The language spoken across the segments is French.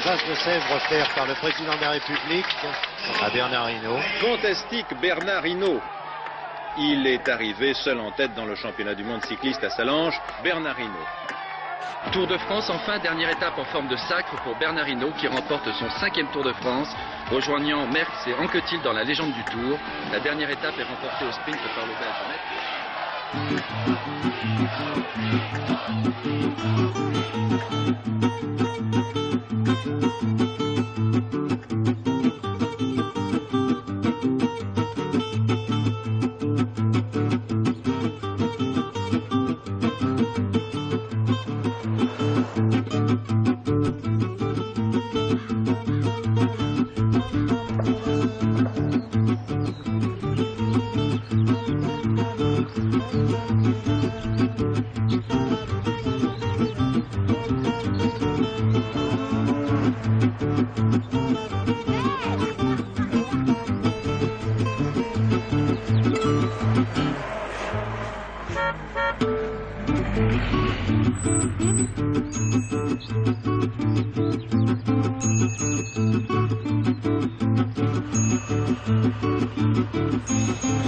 As de Sèvres offert par le président de la République à Bernard Hinault. Fantastique Bernard Hinault. Il est arrivé seul en tête dans le championnat du monde cycliste à Sallanches, Bernard Hinault. Tour de France, enfin, dernière étape en forme de sacre pour Bernard Hinault qui remporte son 5e Tour de France, rejoignant Merckx et Anquetil dans la légende du Tour. La dernière étape est remportée au sprint par le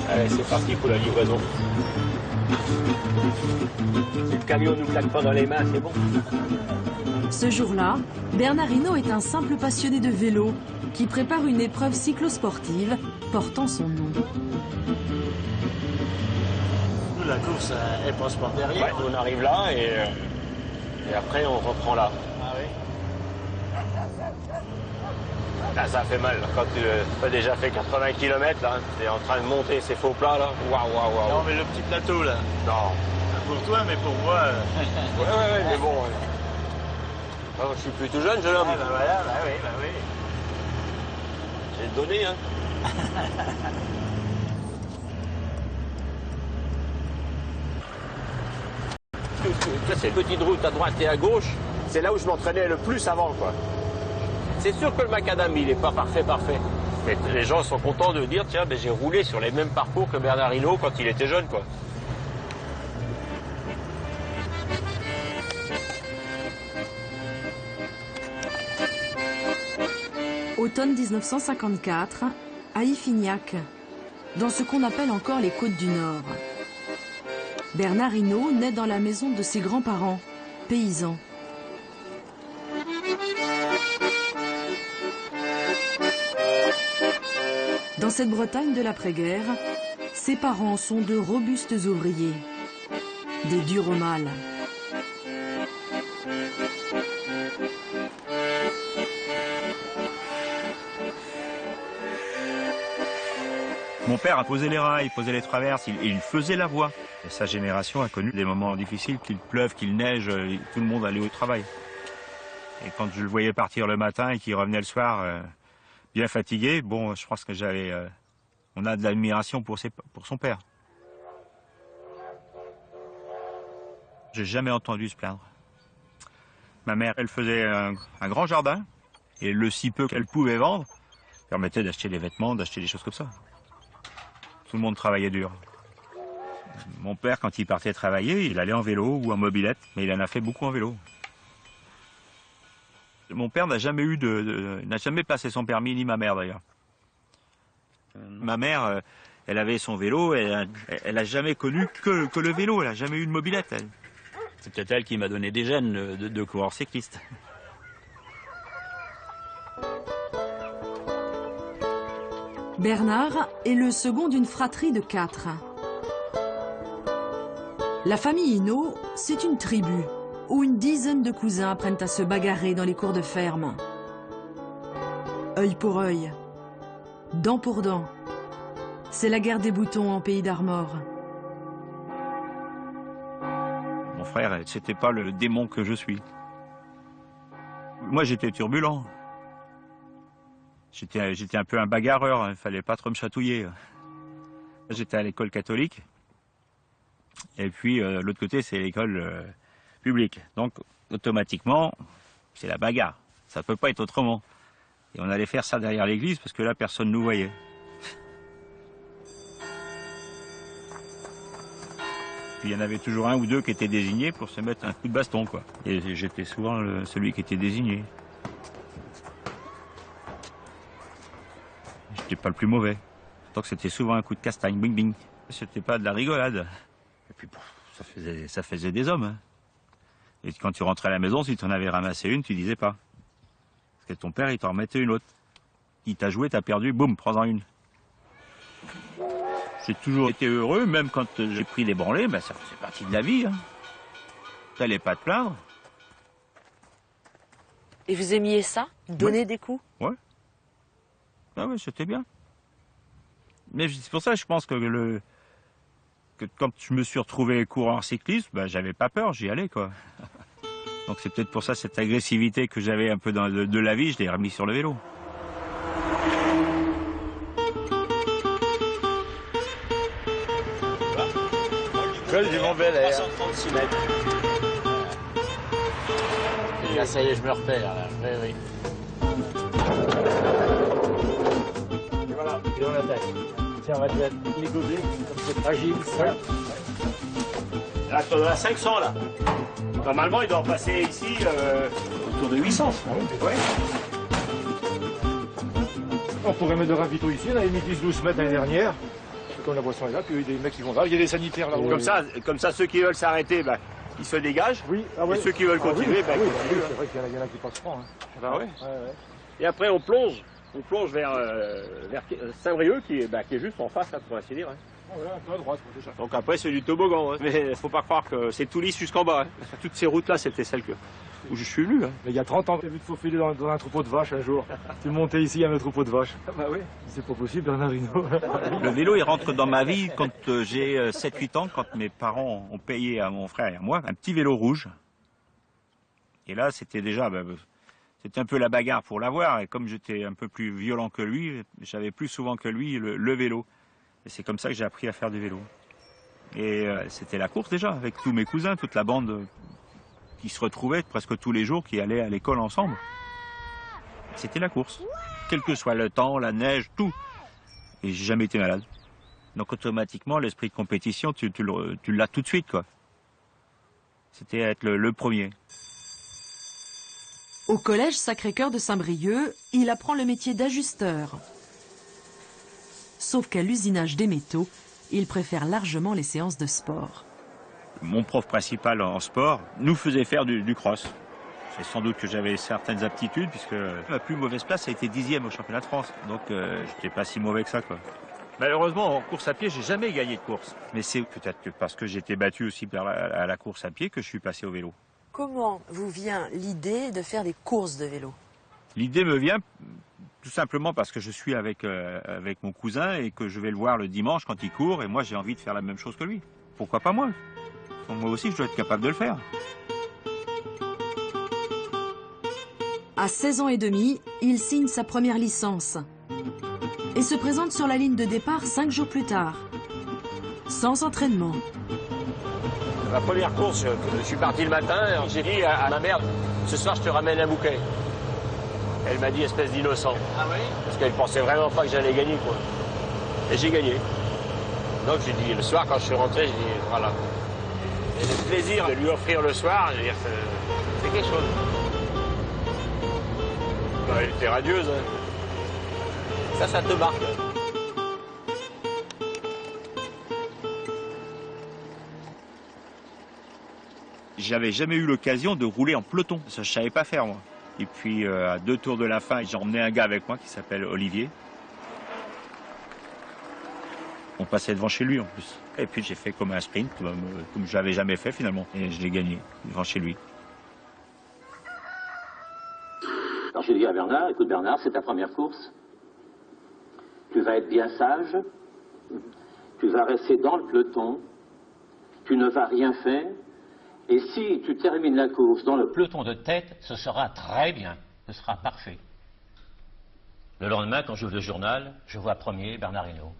Allez, c'est parti pour la livraison. Si le camion nous claque pas dans les mains, c'est bon. Ce jour-là, Bernard Hinault est un simple passionné de vélo qui prépare une épreuve cyclosportive portant son nom. La course, elle passe par derrière. Ouais, on arrive là et après on reprend là. Ah oui. Là, ça fait mal. Quand tu as déjà fait 80 km, là, tu es en train de monter ces faux plats, là. Waouh, waouh, waouh. Non, mais le petit plateau, là. Non. Pour toi, mais pour moi... Ouais, mais bon... Oh, je suis plus tout jeune, jeune homme. Ah, bah voilà, bah oui. J'ai donné, hein. Ces petites routes à droite et à gauche, c'est là où je m'entraînais le plus avant, quoi. C'est sûr que le macadam, il n'est pas parfait. Mais les gens sont contents de dire, tiens, ben, j'ai roulé sur les mêmes parcours que Bernard Hinault quand il était jeune, quoi. Automne 1954, à Iffignac, dans ce qu'on appelle encore les Côtes du Nord. Bernard Hinault naît dans la maison de ses grands-parents, paysans. Dans cette Bretagne de l'après-guerre, ses parents sont de robustes ouvriers, des durs au mal. Mon père a posé les rails, posé les traverses, il faisait la voie. Et sa génération a connu des moments difficiles, qu'il pleuve, qu'il neige, tout le monde allait au travail. Et quand je le voyais partir le matin et qu'il revenait le soir bien fatigué, bon, je pense que on a de l'admiration pour son père. J'ai jamais entendu se plaindre. Ma mère, elle faisait un grand jardin et le si peu qu'elle pouvait vendre permettait d'acheter des vêtements, d'acheter des choses comme ça. Tout le monde travaillait dur. Mon père, quand il partait travailler, il allait en vélo ou en mobilette, mais il en a fait beaucoup en vélo. Mon père n'a jamais n'a jamais passé son permis, ni ma mère d'ailleurs. Ma mère, elle avait son vélo, elle a jamais connu que le vélo, elle n'a jamais eu de mobilette. C'est peut-être elle qui m'a donné des gènes de coureur cycliste. Bernard est le second d'une fratrie de 4. La famille Hinault, c'est une tribu où une dizaine de cousins apprennent à se bagarrer dans les cours de ferme. Œil pour œil, dent pour dent. C'est la guerre des boutons en pays d'Armor. Mon frère, c'était pas le démon que je suis. Moi, j'étais turbulent. J'étais un peu un bagarreur, il fallait pas trop me chatouiller. J'étais à l'école catholique. Et puis, l'autre côté, c'est l'école publique. Donc, automatiquement, c'est la bagarre. Ça peut pas être autrement. Et on allait faire ça derrière l'église parce que là, personne ne nous voyait. Puis, il y en avait toujours un ou deux qui étaient désignés pour se mettre un coup de baston, quoi. Et j'étais souvent celui qui était désigné. J'étais pas le plus mauvais. Donc c'était souvent un coup de castagne, bing bing. C'était pas de la rigolade. Et puis bon, ça faisait des hommes. Hein. Et quand tu rentrais à la maison, si tu en avais ramassé une, tu disais pas. Parce que ton père, il t'en remettait une autre. Il t'a joué, t'as perdu, boum, prends-en une. J'ai toujours été heureux, même quand j'ai pris des branlées, ben ça faisait partie de la vie. Hein. T'allais pas te plaindre. Et vous aimiez ça? Donner des coups? Ouais. Ah ouais, c'était bien. Mais c'est pour ça que je pense que quand je me suis retrouvé coureur cycliste, ben, j'avais pas peur, j'y allais, quoi. Donc c'est peut-être pour ça, cette agressivité que j'avais un peu de la vie, je l'ai remis sur le vélo. Col du Mont-Bel-Air. 336 mètres. Et là, ça y est, je me repère, là. Oui, oui. Et voilà, et on attaque. Tiens, on va te mettre les godets, comme c'est fragile. Ouais. Là, tu en as 500, là. Normalement, il doit en passer ici autour de 800. Ouais. On pourrait mettre de ravito ici, on avait mis 10-12 mètres l'année dernière. Comme la boisson est là, puis il y a des mecs qui vont là, il y a des sanitaires là. Comme ça, ceux qui veulent s'arrêter, bah, ils se dégagent. Oui. Ah ouais. Et ceux qui veulent continuer, bah, oui, continuent. c'est vrai qu'il y en a qui passent franc. Hein. Bah, ouais. Ouais. Et après, on plonge vers Saint-Brieuc, qui est juste en face, là, pour ainsi dire. Hein. Ouais, un peu à droite, c'est ça. Donc après, c'est du toboggan. Hein. Mais faut pas croire que c'est tout lisse jusqu'en bas. Hein. Toutes ces routes-là, c'était celles où je suis venu. Hein. Mais il y a 30 ans, j'ai vu te faufiler dans un troupeau de vaches un jour. Tu montais ici à un troupeau de vaches. Ah bah oui. C'est pas possible, Bernard Hinault. Le vélo, il rentre dans ma vie quand j'ai 7-8 ans, quand mes parents ont payé à mon frère et à moi un petit vélo rouge. Et là, c'était déjà... c'était un peu la bagarre pour l'avoir. Et comme j'étais un peu plus violent que lui, j'avais plus souvent que lui le vélo. Et c'est comme ça que j'ai appris à faire du vélo. Et c'était la course déjà, avec tous mes cousins, toute la bande qui se retrouvait presque tous les jours, qui allaient à l'école ensemble. C'était la course. Quel que soit le temps, la neige, tout. Et j'ai jamais été malade. Donc automatiquement, l'esprit de compétition, tu l'as tout de suite, quoi. C'était être le premier. Au collège Sacré-Cœur de Saint-Brieuc, il apprend le métier d'ajusteur. Sauf qu'à l'usinage des métaux, il préfère largement les séances de sport. Mon prof principal en sport nous faisait faire du cross. C'est sans doute que j'avais certaines aptitudes, puisque ma plus mauvaise place a été 10e au championnat de France. Donc j'étais pas si mauvais que ça, quoi. Malheureusement, en course à pied, j'ai jamais gagné de course. Mais c'est peut-être que parce que j'étais battu aussi à la course à pied que je suis passé au vélo. Comment vous vient l'idée de faire des courses de vélo? L'idée me vient tout simplement parce que je suis avec mon cousin et que je vais le voir le dimanche quand il court, et moi j'ai envie de faire la même chose que lui. Pourquoi pas moi? Moi aussi, je dois être capable de le faire. À 16 ans et demi, il signe sa première licence et se présente sur la ligne de départ 5 jours plus tard, sans entraînement. Ma première course, je suis parti le matin, j'ai dit à ma mère, ce soir je te ramène un bouquet. Elle m'a dit espèce d'innocent. Ah oui? Parce qu'elle pensait vraiment pas que j'allais gagner, quoi. Et j'ai gagné. Donc j'ai dit, le soir quand je suis rentré, j'ai dit, voilà. Et le plaisir de lui offrir le soir, je veux dire, c'est quelque chose. Non, elle était radieuse. Hein. Ça te marque. J'avais jamais eu l'occasion de rouler en peloton. Ça, je savais pas faire, moi. Et puis, à 2 tours de la fin, j'ai emmené un gars avec moi qui s'appelle Olivier. On passait devant chez lui, en plus. Et puis, j'ai fait comme un sprint, comme je l'avais jamais fait, finalement. Et je l'ai gagné, devant chez lui. Alors, j'ai dit à Bernard, écoute Bernard, c'est ta première course. Tu vas être bien sage. Tu vas rester dans le peloton. Tu ne vas rien faire. Et si tu termines la course dans le peloton de tête, ce sera très bien, ce sera parfait. Le lendemain, quand j'ouvre le journal, je vois premier Bernard Hinault.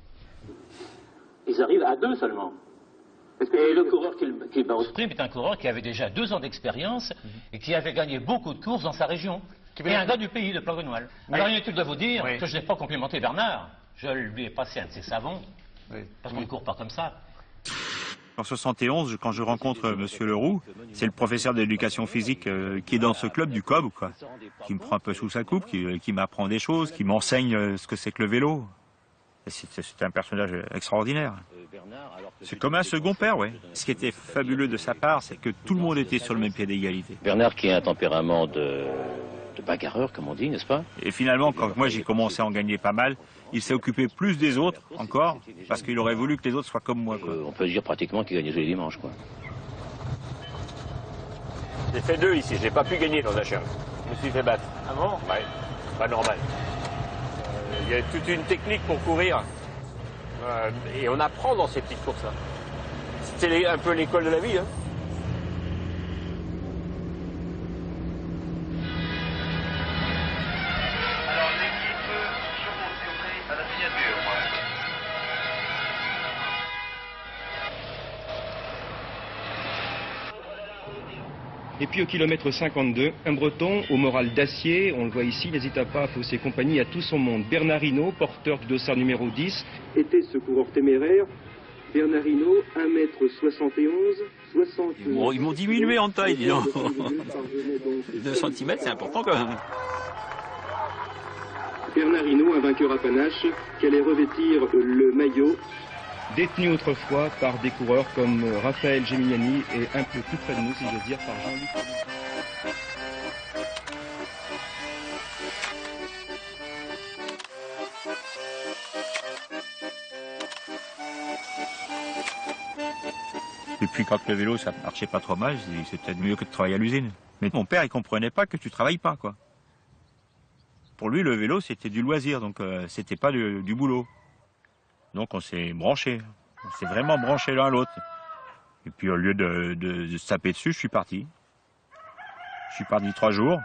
Ils arrivent à 2 seulement. Et le coureur qui bat au sprint est un coureur qui avait déjà 2 ans d'expérience et qui avait gagné beaucoup de courses dans sa région. Et un gars du pays, de Plogonoil. Alors inutile de vous dire que je n'ai pas complimenté Bernard. Je lui ai passé un de ses savons, parce qu'on ne court pas comme ça. En 71, quand je rencontre Monsieur Leroux, c'est le professeur d'éducation physique qui est dans ce club du COB, quoi, qui me prend un peu sous sa coupe, qui m'apprend des choses, qui m'enseigne ce que c'est que le vélo. C'est un personnage extraordinaire. C'est comme un second père, oui. Ce qui était fabuleux de sa part, c'est que tout le monde était sur le même pied d'égalité. Bernard qui a un tempérament de bagarreur, comme on dit, n'est-ce pas? Et finalement, quand moi j'ai commencé à en gagner pas mal, il s'est occupé plus des autres encore, parce qu'il aurait voulu que les autres soient comme moi, quoi. On peut dire pratiquement qu'il gagnait tous les dimanches, quoi. J'ai fait 2 ici, j'ai pas pu gagner dans un chien. Je me suis fait battre. Ah bon? Ouais, pas normal. Il y a toute une technique pour courir. Et on apprend dans ces petites courses-là. C'est un peu l'école de la vie, hein. Alors l'équipe se confirmée à la signature. Et puis au kilomètre 52, un Breton au moral d'acier, on le voit ici, n'hésita pas à fausser compagnie à tout son monde. Bernard Hinault, porteur du dossard numéro 10, était ce coureur téméraire. Bernard Hinault, 1m71, 60... Ils m'ont diminué en taille, dis donc. 2 cm, c'est important quand même. Bernard Hinault, un vainqueur à panache, qui allait revêtir le maillot. détenu autrefois par des coureurs comme Raphaël Gemignani et un peu plus près de nous, si j'ose dire, par Jean-Luc. Et puis quand le vélo ça marchait pas trop mal, je dis c'est peut-être mieux que de travailler à l'usine. Mais mon père il comprenait pas que tu travailles pas quoi. Pour lui le vélo c'était du loisir donc c'était pas du boulot. Donc on s'est branché, on s'est vraiment branché l'un à l'autre. Et puis au lieu de se taper dessus, je suis parti. Je suis parti 3 jours.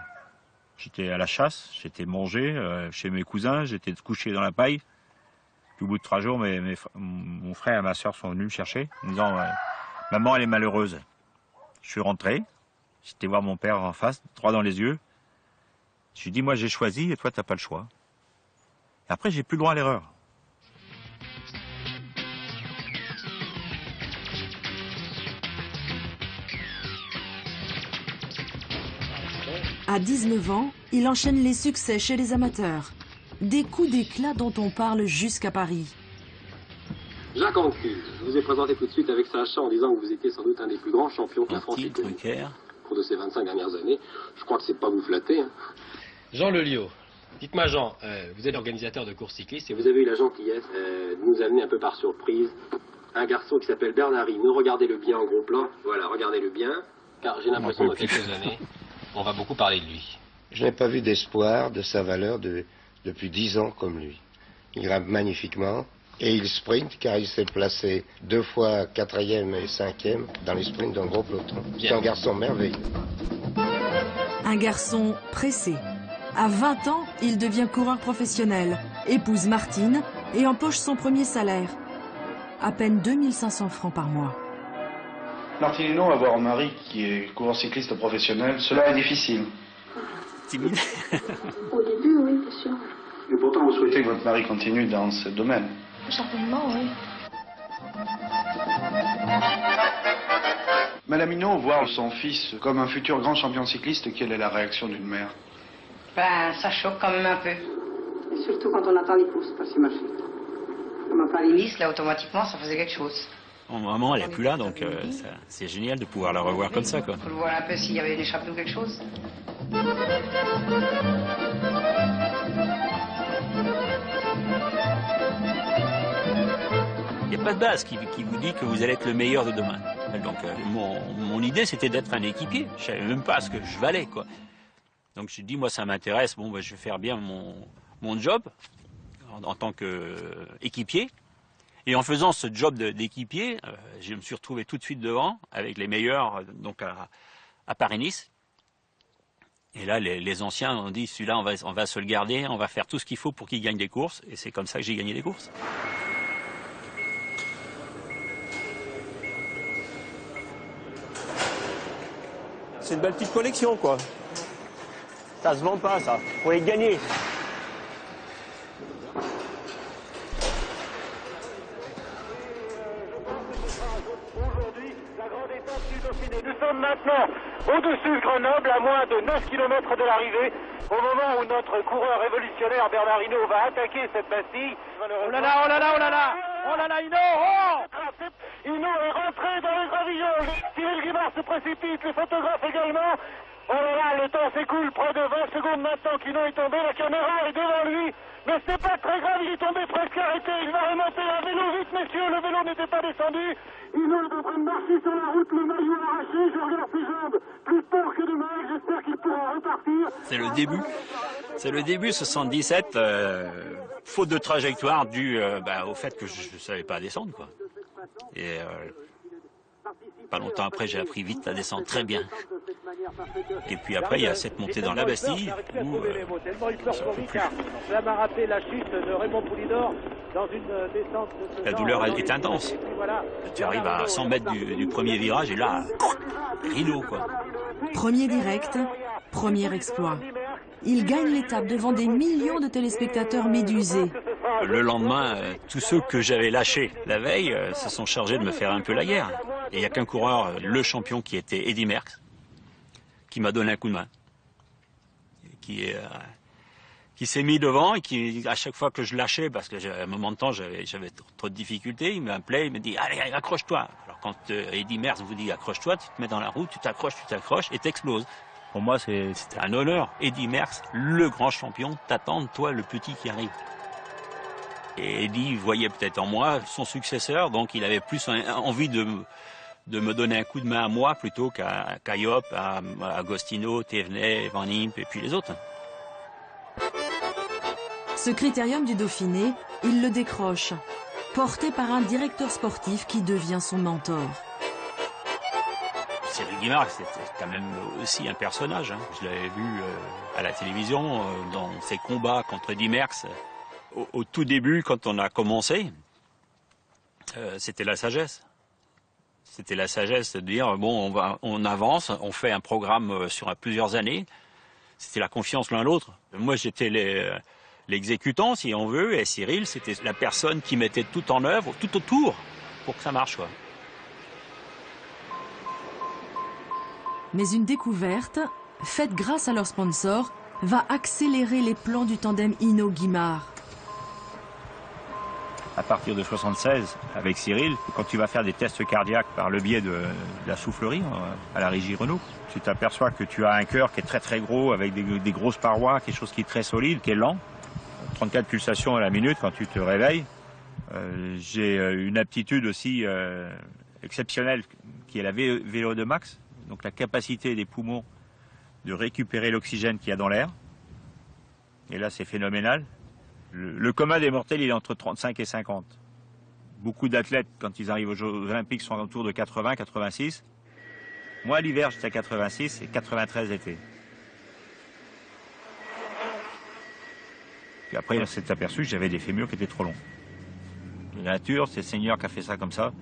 J'étais à la chasse, j'étais mangé chez mes cousins, j'étais couché dans la paille. Puis au bout de 3 jours, mon frère et ma soeur sont venus me chercher en me disant maman elle est malheureuse. Je suis rentré, j'étais voir mon père en face, droit dans les yeux. Je lui ai dit moi j'ai choisi et toi t'as pas le choix. Et après j'ai plus le droit à l'erreur. À 19 ans, il enchaîne les succès chez les amateurs. Des coups d'éclat dont on parle jusqu'à Paris. Jacques Anquetil, je vous ai présenté tout de suite avec Sacha en disant que vous étiez sans doute un des plus grands champions que la France ait connu au cours de ces 25 dernières années. Je crois que c'est pas vous flatter. Hein. Jean Leliot, dites-moi Jean, vous êtes organisateur de courses cyclistes et vous avez eu la gentillesse de nous amener un peu par surprise un garçon qui s'appelle Bernard Hinault. Regardez-le bien en gros plan. Voilà, regardez-le bien. Car j'ai l'impression que dans quelques années, on va beaucoup parler de lui. Je n'ai pas vu d'espoir de sa valeur depuis 10 ans comme lui. Il grimpe magnifiquement et il sprint car il s'est placé 2 fois 4e et 5e dans les sprints d'un gros peloton. C'est un garçon merveilleux. Un garçon pressé. À 20 ans, il devient coureur professionnel, épouse Martine et empoche son premier salaire. À peine 2500 francs par mois. Martine Hinault, avoir un mari qui est coureur cycliste professionnel, cela est difficile. Timide. Au début, oui, bien sûr. Et pourtant, vous souhaitez que votre mari continue dans ce domaine? Certainement, oui. Madame Hinault, voir son fils comme un futur grand champion cycliste, quelle est la réaction d'une mère? Ben, ça choque quand même un peu. Et surtout quand on attend les courses passer marcher. Les Nice, là, automatiquement, ça faisait quelque chose. Maman, elle n'est plus là, donc c'est génial de pouvoir la revoir comme ça, quoi. Faut le voir un peu s'il y avait une échappée ou quelque chose. Il n'y a pas de base qui vous dit que vous allez être le meilleur de demain. Donc mon idée, c'était d'être un équipier. Je savais même pas ce que je valais, quoi. Donc je me suis dit, moi, ça m'intéresse. Bon, ben, je vais faire bien mon job en tant qu'équipier. Et en faisant ce job d'équipier, je me suis retrouvé tout de suite devant avec les meilleurs donc à Paris-Nice. Et là, les anciens ont dit, celui-là, on va se le garder, on va faire tout ce qu'il faut pour qu'il gagne des courses. Et c'est comme ça que j'ai gagné des courses. C'est une belle petite collection, quoi. Ça se vend pas, ça. Faut les gagner. aujourd'hui la grande étape du Dauphiné. Nous sommes maintenant au-dessus de Grenoble, à moins de 9 km de l'arrivée, au moment où notre coureur révolutionnaire Bernard Hinault va attaquer cette Bastille. Oh là là, oh là là, oh là là! Oh là là, Hinault! Oh! Hinault est rentré dans les gravillons. Cyril Guimard se précipite, les photographes également. Oh là là, le temps s'écoule, près de 20 secondes maintenant qu'Hinault est tombé, la caméra est devant lui. Mais c'est pas très grave, il est tombé presque arrêté, il va remonter un vélo, vite messieurs, le vélo n'était pas descendu. Hinault est en train de marcher sur la route, le maillot arraché, je regarde ses jambes, plus fort que de mal, j'espère qu'il pourra repartir. C'est le début 77, faute de trajectoire due au fait que je ne savais pas descendre, quoi. Et pas longtemps après, j'ai appris vite à descendre très bien. Et puis après, il y a cette montée dans la Bastille où la douleur est intense. Tu arrives à 100 mètres du premier virage et là, rideau, quoi. Premier direct, premier exploit. Il gagne l'étape devant des millions de téléspectateurs médusés. Le lendemain, tous ceux que j'avais lâchés la veille se sont chargés de me faire un peu la guerre. Et il n'y a qu'un coureur, le champion qui était Eddy Merckx, qui m'a donné un coup de main. Qui s'est mis devant et qui, à chaque fois que je lâchais, parce qu'à un moment de temps, j'avais trop de difficultés, il m'appelait, il me dit « Allez, accroche-toi ». Alors quand Eddy Merckx vous dit « Accroche-toi », tu te mets dans la roue, tu t'accroches et t'exploses. Pour moi, c'était un honneur. Eddy Merckx, le grand champion, t'attend, toi, le petit qui arrive. Et Eddy voyait peut-être en moi son successeur, donc il avait plus envie de me donner un coup de main à moi plutôt qu'à Joop, à Agostino, Thévenet, Van Impe et puis les autres. Ce critérium du Dauphiné, il le décroche, porté par un directeur sportif qui devient son mentor. Cyril Guimard, c'était quand même aussi un personnage. Je l'avais vu à la télévision, dans ses combats contre Eddy Merckx. Au tout début, quand on a commencé, c'était la sagesse. C'était la sagesse de dire, bon, on avance, on fait un programme sur plusieurs années. C'était la confiance l'un l'autre. Moi, j'étais l'exécutant, si on veut, et Cyril, c'était la personne qui mettait tout en œuvre, tout autour, pour que ça marche, quoi. Mais une découverte, faite grâce à leur sponsor, va accélérer les plans du tandem Hinault-Guimard. À partir de 76, avec Cyril, quand tu vas faire des tests cardiaques par le biais de la soufflerie à la régie Renault, tu t'aperçois que tu as un cœur qui est très très gros, avec des grosses parois, quelque chose qui est très solide, qui est lent. 34 pulsations à la minute quand tu te réveilles. J'ai une aptitude aussi exceptionnelle qui est la vélo de max, donc la capacité des poumons de récupérer l'oxygène qu'il y a dans l'air. Et là, c'est phénoménal. Le commun des mortels, il est entre 35 et 50. Beaucoup d'athlètes, quand ils arrivent aux Jeux Olympiques, sont autour de 80, 86. Moi, l'hiver, j'étais à 86 et 93 l'été. Puis après, on s'est aperçu que j'avais des fémurs qui étaient trop longs. La nature, c'est le Seigneur qui a fait ça comme ça.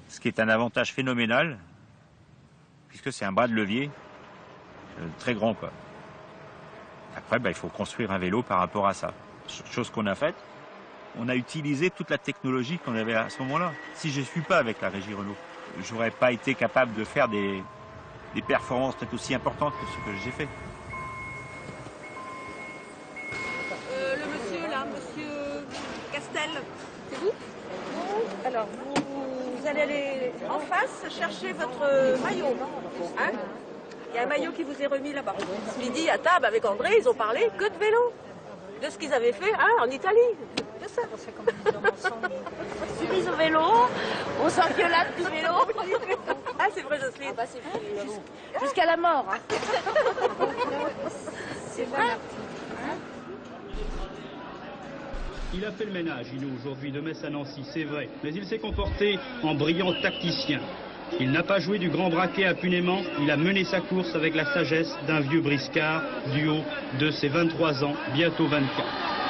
Ce qui est un avantage phénoménal, puisque c'est un bras de levier très grand, quoi. Après, il faut construire un vélo par rapport à ça. Chose qu'on a faite. On a utilisé toute la technologie qu'on avait à ce moment-là. Si je ne suis pas avec la régie Renault, je n'aurais pas été capable de faire des performances peut-être aussi importantes que ce que j'ai fait. Le monsieur là, monsieur Castel, c'est vous? Alors, vous allez aller en face chercher votre maillot. Hein? Il y a un maillot qui vous est remis là-bas. Ce midi, à table avec André, ils ont parlé que de vélo. De ce qu'ils avaient fait en Italie. De ça. Ils au vélo, on s'engueulade du vélo. Ah, c'est vrai, Jocelyne. Jusqu'à la mort. Hein. C'est vrai. Il a fait le ménage, Hinault, aujourd'hui, de Metz à Nancy, c'est vrai. Mais il s'est comporté en brillant tacticien. Il n'a pas joué du grand braquet impunément, il a mené sa course avec la sagesse d'un vieux briscard du haut de ses 23 ans, bientôt 24.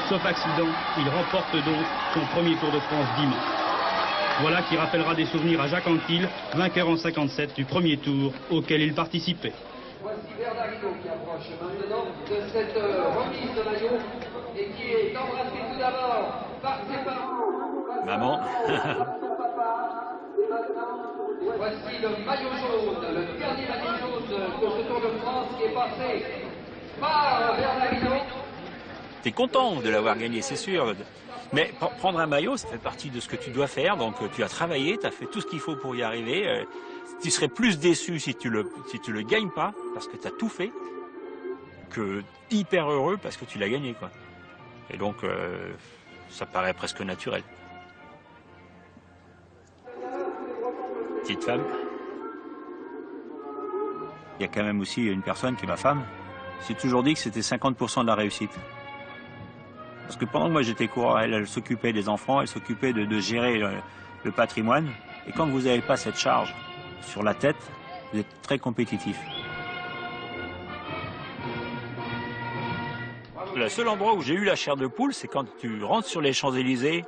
Sauf accident, il remporte donc son premier Tour de France dimanche. Voilà qui rappellera des souvenirs à Jacques Anquetil, vainqueur en 57 du premier tour auquel il participait. Voici Bernard Hinault qui approche maintenant de cette remise de maillot et qui est embrassé tout d'abord par ses parents. Maman. Voici le maillot jaune, le dernier maillot jaune pour ce Tour de France qui est passé par Bernardino. T'es content de l'avoir gagné, c'est sûr. Mais prendre un maillot, ça fait partie de ce que tu dois faire. Donc tu as travaillé, tu as fait tout ce qu'il faut pour y arriver. Tu serais plus déçu si tu le gagnes pas, parce que tu as tout fait, que hyper heureux parce que tu l'as gagné, quoi. Et donc, ça paraît presque naturel. Petite femme. Il y a quand même aussi une personne qui est ma femme. J'ai toujours dit que c'était 50% de la réussite. Parce que pendant que moi j'étais coureur, elle s'occupait des enfants, elle s'occupait de gérer le patrimoine. Et quand vous n'avez pas cette charge sur la tête, vous êtes très compétitif. Le seul endroit où j'ai eu la chair de poule, c'est quand tu rentres sur les Champs-Élysées,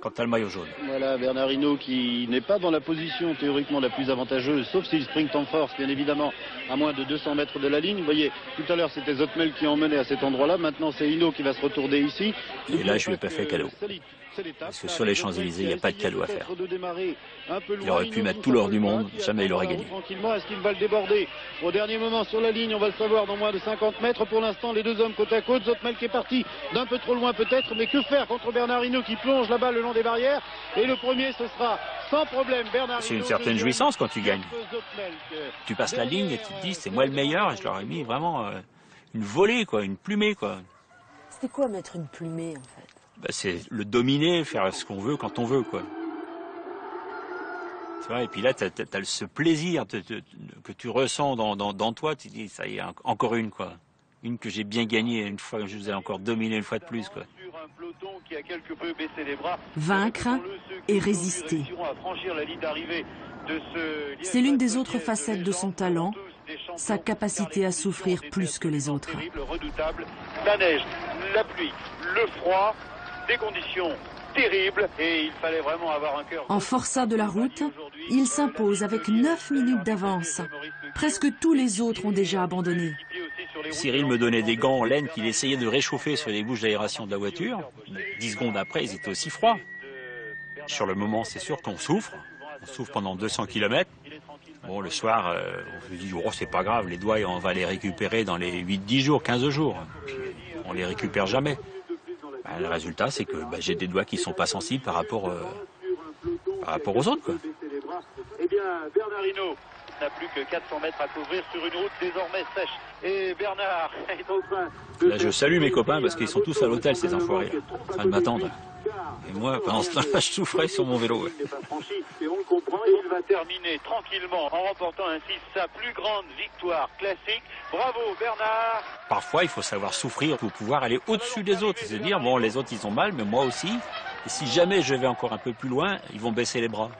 quand tu as le maillot jaune. Voilà, Bernardino qui n'est pas dans la position théoriquement la plus avantageuse, sauf s'il sprint en force, bien évidemment, à moins de 200 mètres de la ligne. Vous voyez, tout à l'heure c'était Zottmel qui emmenait à cet endroit-là, maintenant c'est Hinault qui va se retourner ici. Et là, je lui ai pas fait cadeau. Parce que sur les Champs-Élysées, il n'y a pas de cadeau à faire. Il aurait pu mettre tout l'or du monde, jamais il aurait gagné. Tranquillement, est-ce qu'il va le déborder au dernier moment sur la ligne? On va le savoir dans moins de 50 mètres. Pour l'instant, les deux hommes côte à côte. Zottmel qui est parti d'un peu trop loin peut-être, mais que faire contre Bernardino qui plonge là-bas le long des barrières? Et le premier, ce sera sans problème Bernardino. C'est une certaine jouissance quand tu gagnes. Tu passes la ligne et tu te dis, c'est moi le meilleur. Et je leur ai mis vraiment une volée, quoi, une plumée, quoi. C'était quoi mettre une plumée, en fait? Bah, c'est le dominer, faire ce qu'on veut quand on veut, quoi. Tu vois, et puis là, t'as ce plaisir que tu ressens dans toi, tu te dis, ça y est, encore une, quoi. Une que j'ai bien gagnée, une fois que je vous ai encore dominé une fois de plus, quoi. Vaincre et résister. C'est l'une des autres facettes de son talent, sa capacité à souffrir plus que les autres. Redoutable, la neige, la pluie, le froid, des conditions terribles et il fallait vraiment avoir un cœur. En forçat de la route, il s'impose avec 9 minutes d'avance. Presque tous les autres ont déjà abandonné. Cyril me donnait des gants en laine qu'il essayait de réchauffer sur les bouches d'aération de la voiture. 10 secondes après, ils étaient aussi froids. Sur le moment, c'est sûr qu'on souffre. On souffre pendant 200 km. Bon, le soir, on se dit, oh, c'est pas grave, les doigts, on va les récupérer dans les 8-10 jours, 15 jours. Puis, on les récupère jamais. Le résultat, c'est que j'ai des doigts qui sont pas sensibles par rapport aux autres, quoi. Eh bien, Bernardino n'a plus que 400 mètres à couvrir sur une route désormais sèche. Et Bernard est en train de... Là, je salue mes copains parce qu'ils sont tous à l'hôtel, ces enfoirés, en train de m'attendre. Et moi, pendant ce temps-là, je souffrais sur mon vélo. Ouais. Et on le comprend, et il va terminer tranquillement en remportant ainsi sa plus grande victoire classique. Bravo Bernard! Parfois, il faut savoir souffrir pour pouvoir aller au-dessus des autres. C'est dire, bon, les autres, ils ont mal, mais moi aussi. Et si jamais je vais encore un peu plus loin, ils vont baisser les bras.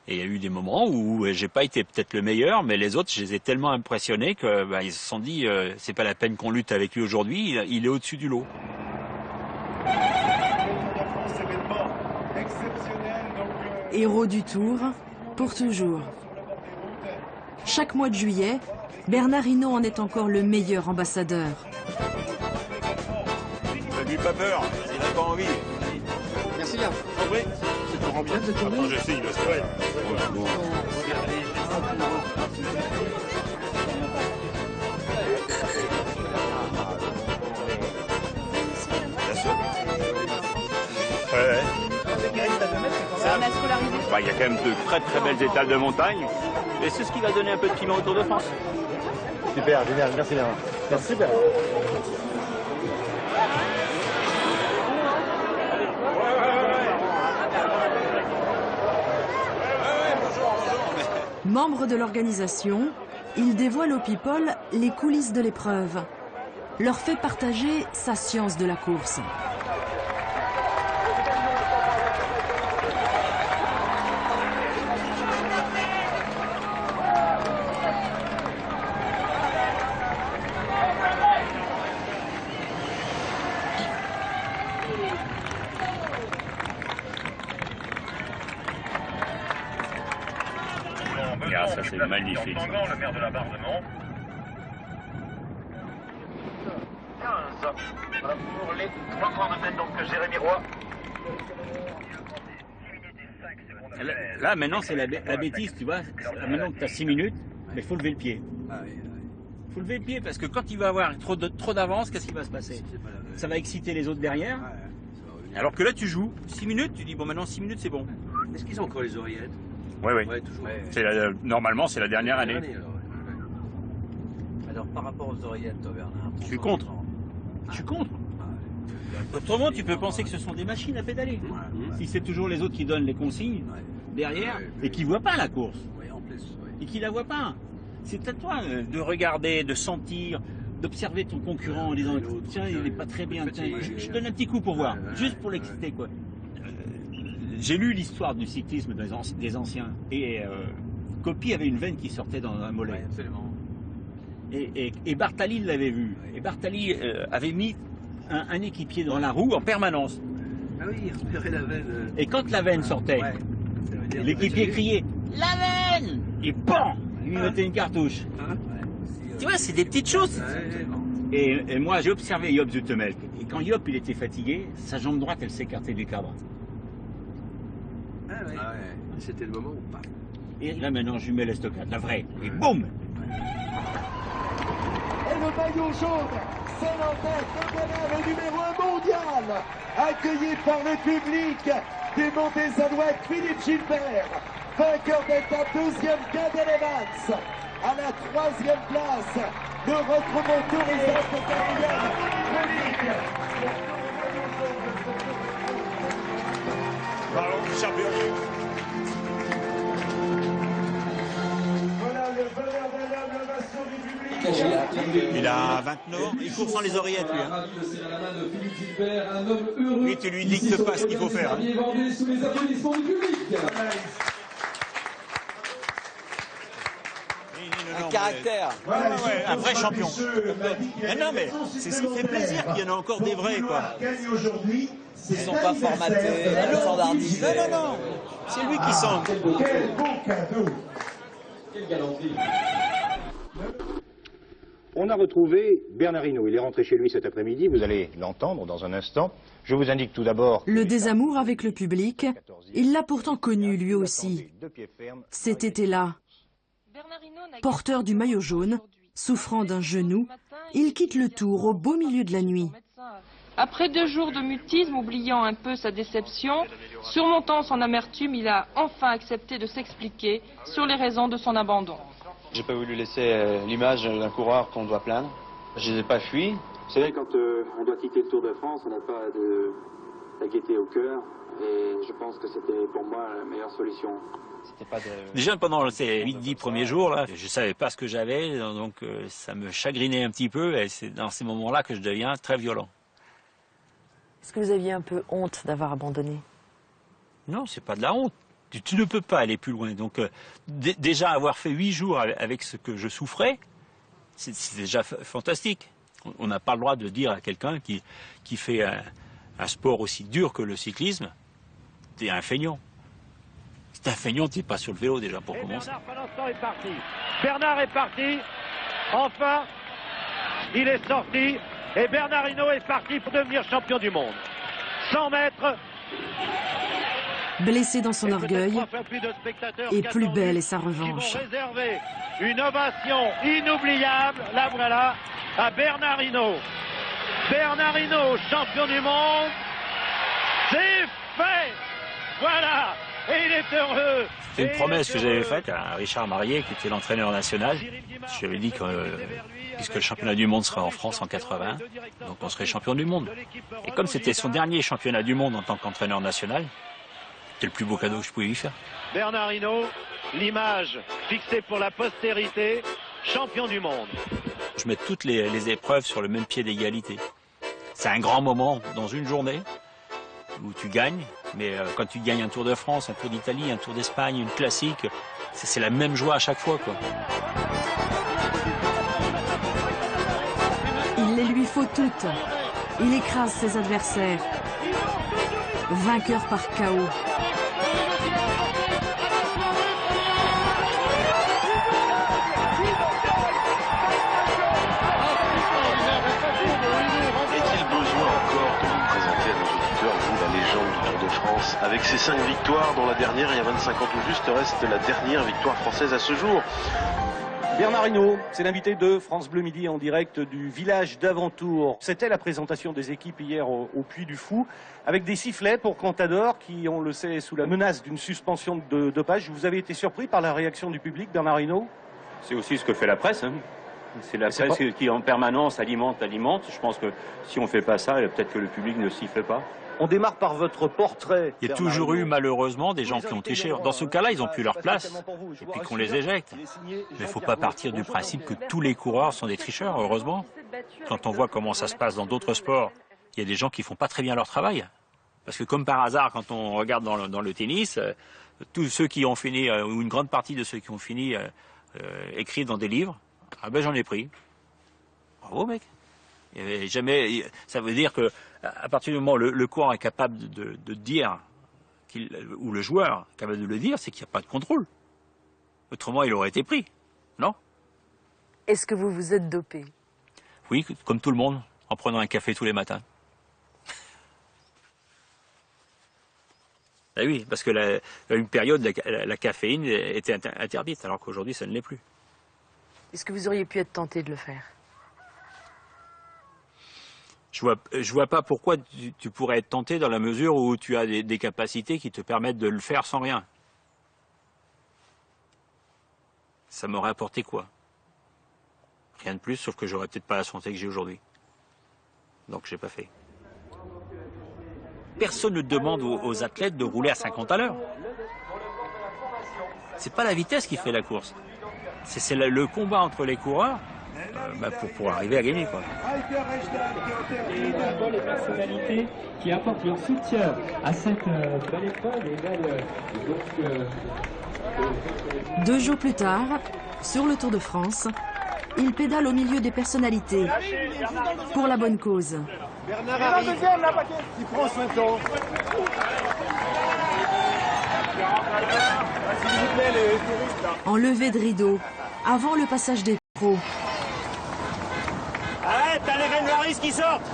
Et il y a eu des moments où j'ai pas été peut-être le meilleur, mais les autres, je les ai tellement impressionnés que ils se sont dit, c'est pas la peine qu'on lutte avec lui aujourd'hui, il est au-dessus du lot. Héros du Tour, pour toujours. Chaque mois de juillet, Bernard Hinault en est encore le meilleur ambassadeur. N'aie pas peur, il n'a pas envie. Merci bien. Oui, c'est toujours bien cette journée. Attends, je signe, parce que... Il y a quand même de très très belles étals de montagne. Et c'est ce qui va donner un peu de piment au Tour de France. Super, génial, merci bien. Merci bien. Membre de l'organisation, il dévoile aux people les coulisses de l'épreuve, leur fait partager sa science de la course. Ah, ça c'est magnifique. Le maire de la Barre-de-Mont. 15. Voilà pour les 3 points de tête, donc Jérémy Roy. Là, maintenant, c'est la bêtise, tu vois. Maintenant que tu as 6 minutes, mais il faut lever le pied. Il faut lever le pied parce que quand il va avoir trop d'avance, qu'est-ce qui va se passer? Ça va exciter les autres derrière. Alors que là, tu joues 6 minutes, tu dis, bon, maintenant 6 minutes, c'est bon. Est-ce qu'ils ont encore les oreillettes? Oui. Ouais, toujours. Normalement, c'est la dernière année. Alors, par rapport aux oreillettes, toi, Bernard, je suis contre. Je suis contre. Autrement, tu peux penser que ce sont des machines à pédaler. Si c'est toujours les autres qui donnent les consignes derrière et qui ne voient pas la course. Et qui ne la voient pas. C'est à toi de regarder, de sentir, d'observer ton concurrent en disant tiens, il n'est pas très bien. Tiens, je donne un petit coup pour voir, juste pour l'exciter, quoi. J'ai lu l'histoire du cyclisme des anciens et Coppi avait une veine qui sortait dans un mollet. Et Bartali l'avait vu. Et Bartali avait mis un équipier dans la roue en permanence. Ah oui, il repérait la veine. Et quand la veine sortait, l'équipier criait « La veine !» Et BAM ! Il lui mettait une cartouche. Tu vois, c'est des petites choses. Et moi, j'ai observé Job Zoetemelk. Et quand Job, il était fatigué, sa jambe droite, elle s'écartait du cadre. C'était le moment où pas. Et là, maintenant, je lui mets l'estocade, la vraie. Et boum! Et le maillot jaune, c'est l'entête de Bernard, le numéro 1 mondial, accueilli par le public des Monts des Alouettes, Philippe Gilbert, vainqueur d'étape, deuxième Cadel Evans, à la troisième place, de retrouvons tous les autres quatrième, voilà le bonheur de l'homme, l'ovation du public. Il a 29 ans, il court sans les oreillettes, lui. Oui, tu lui dictes pas ce qu'il faut faire. Un caractère. Un vrai champion. Non, mais c'est ce qui fait plaisir qu'il y en a encore des vrais, quoi. Ils sont pas formatés, standardisés. Non. C'est lui qui sent. Quel beau cadeau. Quelle galanterie. On a retrouvé Bernard Hinault. Il est rentré chez lui cet après-midi. Vous allez l'entendre dans un instant. Je vous indique tout d'abord... Le désamour avec le public, il l'a pourtant connu lui aussi. Cet été-là, porteur du maillot jaune, souffrant d'un genou, il quitte le Tour au beau milieu de la nuit. Après 2 jours de mutisme, oubliant un peu sa déception, surmontant son amertume, il a enfin accepté de s'expliquer sur les raisons de son abandon. J'ai pas voulu laisser l'image d'un coureur qu'on doit plaindre. Je les ai pas fui. Vous savez, quand on doit quitter le Tour de France, on n'a pas de la gaieté au cœur. Et je pense que c'était pour moi la meilleure solution. Déjà pendant ces 8-10 premiers jours, là, je savais pas ce que j'avais, donc ça me chagrinait un petit peu. Et c'est dans ces moments-là que je deviens très violent. Est-ce que vous aviez un peu honte d'avoir abandonné? Non, c'est pas de la honte. Tu ne peux pas aller plus loin. Donc déjà avoir fait 8 jours avec ce que je souffrais, c'est déjà fantastique. On n'a pas le droit de dire à quelqu'un qui fait un sport aussi dur que le cyclisme, t'es un feignant. Si t'es un feignant, t'es pas sur le vélo déjà pour commencer. Bernard, pendant ce temps, est parti. Bernard est parti. Enfin, il est sorti. Et Bernard Hinault est parti pour devenir champion du monde. 100 mètres. Blessé dans son orgueil, et plus belle est sa revanche. Qui vont réserver une ovation inoubliable, la voilà, à Bernard Hinault. Bernard Hinault, champion du monde, c'est fait. Voilà, et il est heureux. C'est une promesse que j'avais faite à Richard Marié, qui était l'entraîneur national. Je lui avais dit que, puisque le championnat du monde sera en France en 80, donc on serait champion du monde. Et comme c'était son dernier championnat du monde en tant qu'entraîneur national, c'était le plus beau cadeau que je pouvais lui faire. Bernard Hinault, l'image fixée pour la postérité, champion du monde. Je mets toutes les épreuves sur le même pied d'égalité. C'est un grand moment dans une journée où tu gagnes, mais quand tu gagnes un Tour de France, un Tour d'Italie, un Tour d'Espagne, une classique, c'est la même joie à chaque fois, quoi. Il les lui faut toutes. Il écrase ses adversaires. Vainqueur par KO. Avec ses 5 victoires, dont la dernière il y a 25 ans tout juste, reste la dernière victoire française à ce jour. Bernard Hinault, c'est l'invité de France Bleu Midi en direct du village d'Aventour. C'était la présentation des équipes hier au Puy du Fou, avec des sifflets pour Contador, qui, on le sait, sous la menace d'une suspension de dopage. Vous avez été surpris par la réaction du public, Bernard Hinault? C'est aussi ce que fait la presse. Hein. C'est la presse qui en permanence alimente. Je pense que si on ne fait pas ça, peut-être que le public ne siffle pas. On démarre par votre portrait. Il y a toujours eu malheureusement des gens qui ont triché. Dans ce cas-là, ils n'ont plus leur place et puis qu'on les éjecte. Mais il ne faut pas partir du principe que tous les coureurs sont des tricheurs, heureusement. Quand on voit comment ça se passe dans d'autres sports, il y a des gens qui font pas très bien leur travail. Parce que comme par hasard, quand on regarde dans le tennis, tous ceux qui ont fini, ou une grande partie de ceux qui ont fini, écrivent dans des livres. Ah ben j'en ai pris. Bravo mec. Et jamais, ça veut dire que à partir du moment où le coureur est capable de dire, ou le joueur est capable de le dire, c'est qu'il n'y a pas de contrôle. Autrement, il aurait été pris, non? Est-ce que vous vous êtes dopé? Oui, comme tout le monde, en prenant un café tous les matins. Ah oui, parce que une période, la caféine était interdite, alors qu'aujourd'hui, ça ne l'est plus. Est-ce que vous auriez pu être tenté de le faire? Je vois pas pourquoi tu pourrais être tenté dans la mesure où tu as des capacités qui te permettent de le faire sans rien. Ça m'aurait apporté quoi? Rien de plus, sauf que j'aurais peut-être pas la santé que j'ai aujourd'hui. Donc j'ai pas fait. Personne ne demande aux athlètes de rouler à 50 à l'heure. C'est pas la vitesse qui fait la course. C'est le combat entre les coureurs pour arriver à gagner, quoi. Et d'abord les personnalités qui apportent leur soutien à cette belle épreuve et 2 jours plus tard, sur le Tour de France, il pédale au milieu des personnalités pour la bonne cause. Bernard arrive, il prend son temps. S'il vous plaît, les touristes, là. En levée de rideau, avant le passage des pros. Arrête, t'as les Varis qui sortent.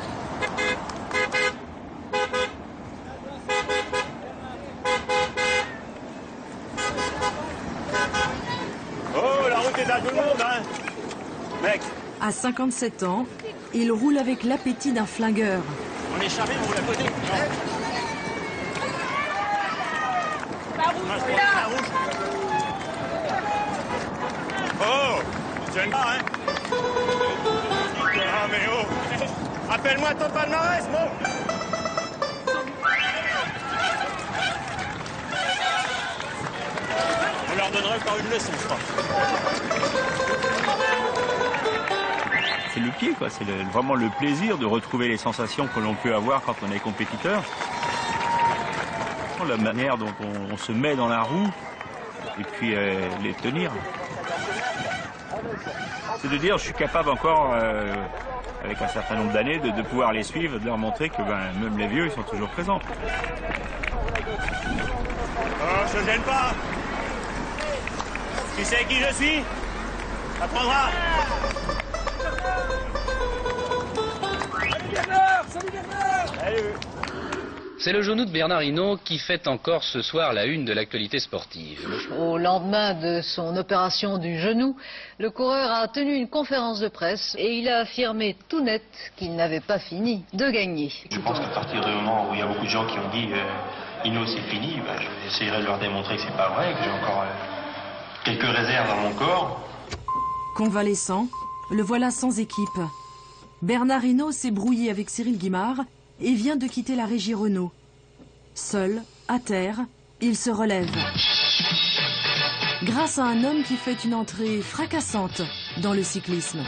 Oh, la route est à tout le monde, hein. Mec. À 57 ans, il roule avec l'appétit d'un flingueur. On est charré, on roule à côté. Oh, tu aimes pas, hein? Ah, mais oh! Rappelle-moi ton palmarès, mon! On leur donnerait encore une leçon, je crois. C'est le pied, quoi. C'est vraiment le plaisir de retrouver les sensations que l'on peut avoir quand on est compétiteur. La manière dont on se met dans la roue et puis les tenir. C'est de dire, je suis capable encore, avec un certain nombre d'années, de pouvoir les suivre, de leur montrer que même les vieux, ils sont toujours présents. Oh, je te gêne pas. Tu sais qui je suis? T'apprendras. Salut Bernard! Salut! C'est le genou de Bernard Hinault qui fait encore ce soir la une de l'actualité sportive. Au lendemain de son opération du genou, le coureur a tenu une conférence de presse et il a affirmé tout net qu'il n'avait pas fini de gagner. Je pense qu'à partir du moment où il y a beaucoup de gens qui ont dit Hinault c'est fini, j'essaierai de leur démontrer que c'est pas vrai, que j'ai encore quelques réserves dans mon corps. Convalescent, le voilà sans équipe. Bernard Hinault s'est brouillé avec Cyril Guimard et vient de quitter la régie Renault. Seul, à terre, il se relève. Grâce à un homme qui fait une entrée fracassante dans le cyclisme.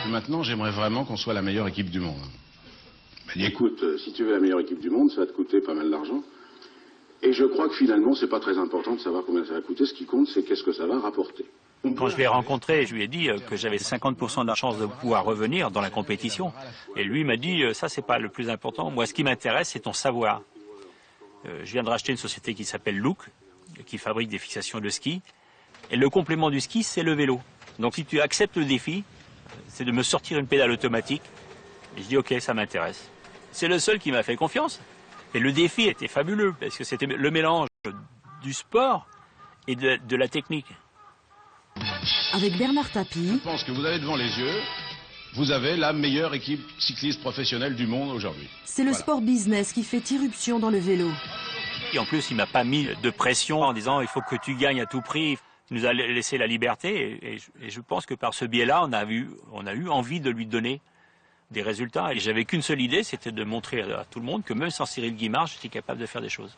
Maintenant, j'aimerais vraiment qu'on soit la meilleure équipe du monde. Ben, écoute, si tu veux la meilleure équipe du monde, ça va te coûter pas mal d'argent. Et je crois que finalement, c'est pas très important de savoir combien ça va coûter. Ce qui compte, c'est qu'est-ce que ça va rapporter. Quand je l'ai rencontré, je lui ai dit que j'avais 50% de la chance de pouvoir revenir dans la compétition. Et lui m'a dit, ça c'est pas le plus important. Moi, ce qui m'intéresse, c'est ton savoir. Je viens de racheter une société qui s'appelle Look, qui fabrique des fixations de ski. Et le complément du ski, c'est le vélo. Donc si tu acceptes le défi, c'est de me sortir une pédale automatique. Et je dis, ok, ça m'intéresse. C'est le seul qui m'a fait confiance. Et le défi était fabuleux, parce que c'était le mélange du sport et de la technique. Avec Bernard Tapie, Je pense que vous avez devant les yeux, vous avez la meilleure équipe cycliste professionnelle du monde aujourd'hui. c'est le sport business qui fait irruption dans le vélo. Et en plus, il m'a pas mis de pression en disant il faut que tu gagnes à tout prix. Il nous a laissé la liberté et je pense que par ce biais-là, on a eu envie de lui donner des résultats. Et j'avais qu'une seule idée, c'était de montrer à tout le monde que même sans Cyril Guimard, j'étais capable de faire des choses.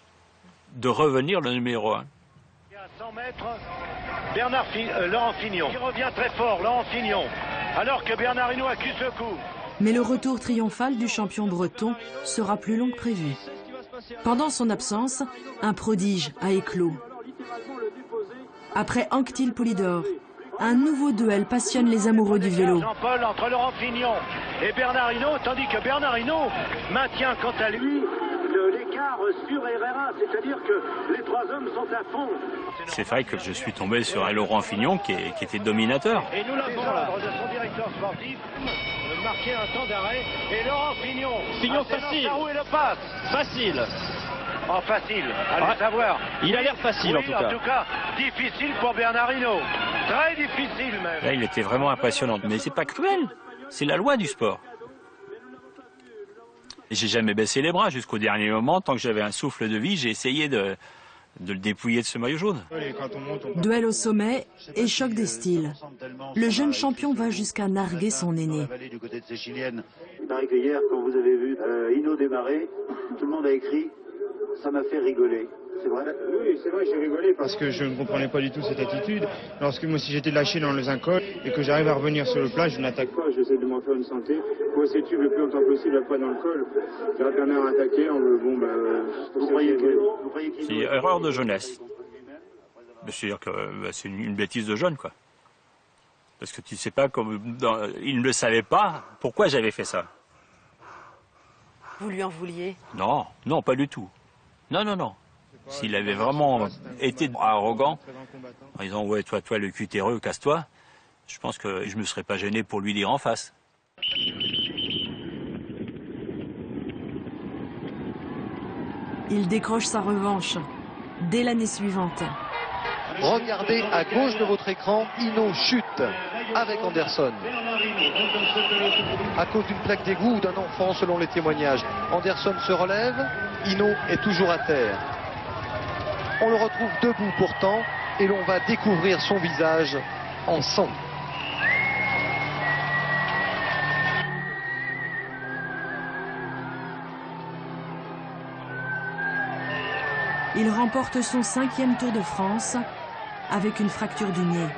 De revenir le numéro 1. À 100 mètres, Laurent Fignon qui revient très fort, Laurent Fignon, alors que Bernard Hinault accuse le coup. Mais le retour triomphal du champion breton sera plus long que prévu. Pendant son absence, un prodige a éclos. Après Anctil Polydor, un nouveau duel passionne les amoureux du vélo. Jean-Paul entre Laurent Fignon et Bernard Hinault, tandis que Bernard Hinault maintient quant à lui l'écart sur Herrera, c'est-à-dire que les trois hommes sont à fond. C'est vrai que je suis tombé sur un Laurent Fignon qui était dominateur. Et nous l'avons là, de son directeur sportif, marqué un temps d'arrêt, et Laurent Fignon. Fignon facile. Où est le passe? Facile. Oh, facile, allez savoir. Il a l'air facile oui, en tout cas, difficile pour Bernard Hinault. Très difficile même. Là, il était vraiment impressionnant. Mais c'est pas cruel, c'est la loi du sport. Et j'ai jamais baissé les bras jusqu'au dernier moment. Tant que j'avais un souffle de vie, j'ai essayé de le dépouiller de ce maillot jaune. Duel au sommet et choc des styles. Le jeune champion va jusqu'à narguer son aîné. Il paraît que hier, quand vous avez vu Hinault démarrer, tout le monde a écrit « ça m'a fait rigoler ». C'est vrai? Oui, c'est vrai, j'ai rigolé parce que je ne comprenais pas du tout cette attitude. Lorsque moi, si j'étais lâché dans les incols et que j'arrive à revenir sur le plat, je n'attaque pas. J'essaie de m'en faire une santé. Pour essayer de suivre le plus longtemps possible après dans le col. Là, Bernard a attaqué, vous croyez qu'il... C'est erreur de jeunesse. C'est-à-dire que c'est une bêtise de jeune, quoi. Parce que tu sais pas, il ne le savait pas, pourquoi j'avais fait ça. Vous lui en vouliez? Non, non, pas du tout. Non, non, non. S'il avait vraiment été arrogant, en disant « ouais, toi, le cutéreux, casse-toi », je pense que je me serais pas gêné pour lui dire en face. Il décroche sa revanche dès l'année suivante. Regardez à gauche de votre écran, Hinault chute avec Anderson. À cause d'une plaque d'égout ou d'un enfant, selon les témoignages. Anderson se relève, Hinault est toujours à terre. On le retrouve debout pourtant, et l'on va découvrir son visage en sang. Il remporte son 5e Tour de France avec une fracture du nez.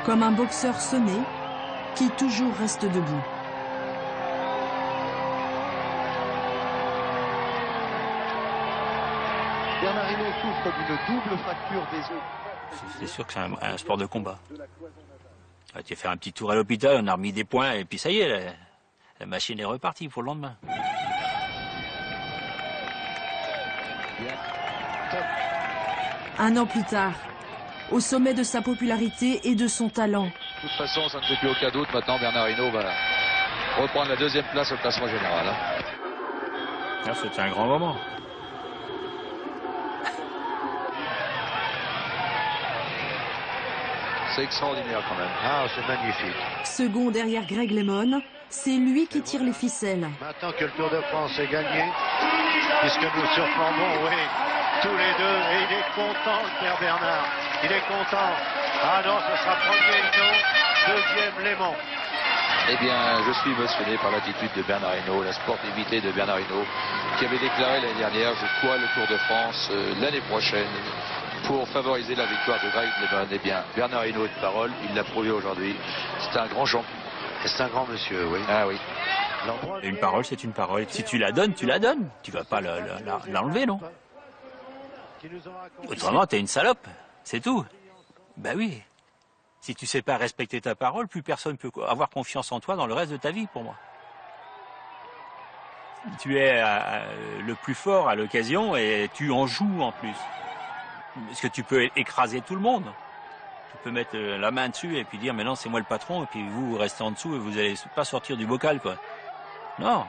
Comme un boxeur sonné qui toujours reste debout. Bernard Hinault souffre d'une double fracture des os. C'est sûr que c'est un sport de combat. Tu vas faire un petit tour à l'hôpital, on a remis des points, et puis ça y est, la machine est repartie pour le lendemain. Un an plus tard, au sommet de sa popularité et de son talent. De toute façon, ça ne fait plus aucun doute. Maintenant, Bernard Hinault va reprendre la 2e place au classement général. C'était un grand moment. C'est extraordinaire quand même. Ah, c'est magnifique. Second derrière Greg LeMond, c'est lui qui tire les ficelles. Maintenant que le Tour de France est gagné, puisque nous surplombons, oui, tous les deux, et il est content, le père Bernard. Il est content. Ah non, ce sera premier Hinault, 2e LeMond. Eh bien, je suis émotionné par l'attitude de Bernard Hinault, la sportivité de Bernard Hinault, qui avait déclaré l'année dernière, je crois, le Tour de France l'année prochaine, pour favoriser la victoire de Greg LeMond. Eh bien, Bernard Hinault est de parole, il l'a prouvé aujourd'hui. C'est un grand champion. C'est un grand monsieur, oui. Ah oui. Une parole, c'est une parole. Si tu la donnes, tu la donnes. Tu vas pas l'enlever, non? Autrement, t'es une salope. C'est tout. Ben oui. Si tu sais pas respecter ta parole, plus personne peut avoir confiance en toi dans le reste de ta vie, pour moi. Tu es le plus fort à l'occasion et tu en joues en plus. Parce que tu peux écraser tout le monde. Tu peux mettre la main dessus et puis dire, mais non, c'est moi le patron, et puis vous restez en dessous et vous allez pas sortir du bocal, quoi. Non.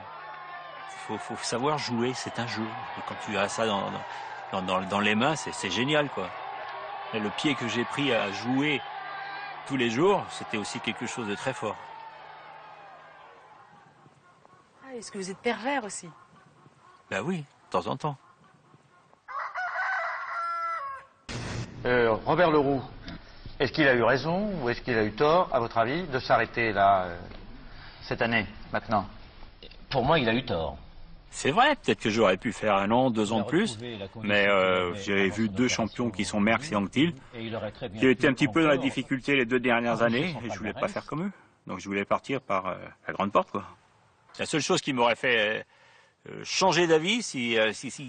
faut savoir jouer, c'est un jeu. Et quand tu as ça dans les mains, c'est génial, quoi. Et le pied que j'ai pris à jouer tous les jours, c'était aussi quelque chose de très fort. Ah, est-ce que vous êtes pervers aussi? Ben oui, de temps en temps. Robert Leroux, est-ce qu'il a eu raison ou est-ce qu'il a eu tort, à votre avis, de s'arrêter là, cette année, maintenant? Pour moi, il a eu tort. C'est vrai, peut-être que j'aurais pu faire 1 an, 2 ans de plus, mais j'ai vu 2 champions qui sont Merckx et Anquetil, qui étaient un petit peu dans la difficulté les 2 dernières années, et je voulais pas faire comme eux. Donc je voulais partir par la grande porte, quoi. La seule chose qui m'aurait fait changer d'avis, si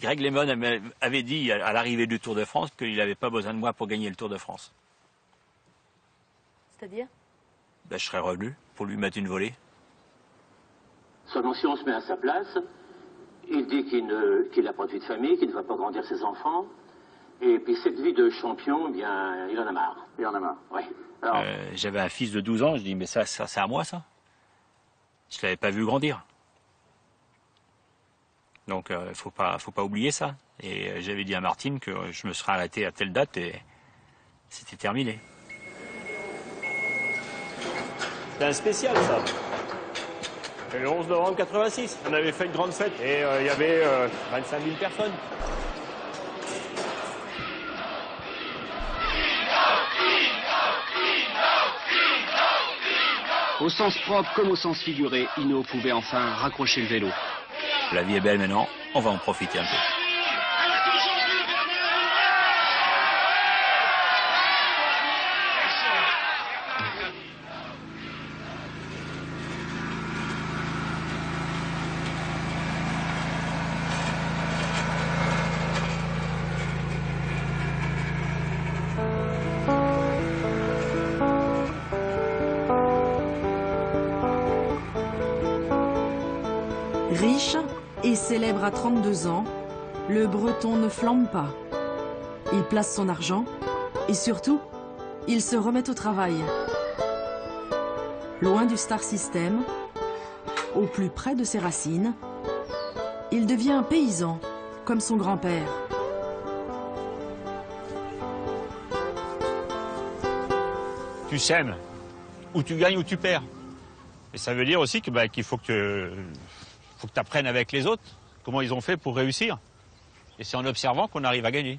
Greg LeMond avait dit à l'arrivée du Tour de France qu'il n'avait pas besoin de moi pour gagner le Tour de France. C'est-à-dire? Ben, je serais revenu pour lui mettre une volée. Seulement si on se met à sa place, il dit qu'il n'a pas de vie de famille, qu'il ne va pas grandir ses enfants. Et puis cette vie de champion, eh bien, il en a marre. Il en a marre. Oui. Alors... J'avais un fils de 12 ans, je dis mais ça c'est à moi ça. Je l'avais pas vu grandir. Donc faut pas oublier ça. Et j'avais dit à Martine que je me serais arrêté à telle date et c'était terminé. C'est un spécial ça. C'est le 11 novembre 86. On avait fait une grande fête et il y avait 25 000 personnes. Au sens propre comme au sens figuré, Hinault pouvait enfin raccrocher le vélo. La vie est belle maintenant, on va en profiter un peu. Riche et célèbre à 32 ans, le Breton ne flambe pas. Il place son argent et surtout, il se remet au travail. Loin du star system, au plus près de ses racines, il devient un paysan, comme son grand-père. Tu sèmes, ou tu gagnes ou tu perds. Et ça veut dire aussi que, qu'il faut que tu apprennes avec les autres comment ils ont fait pour réussir. Et c'est en observant qu'on arrive à gagner.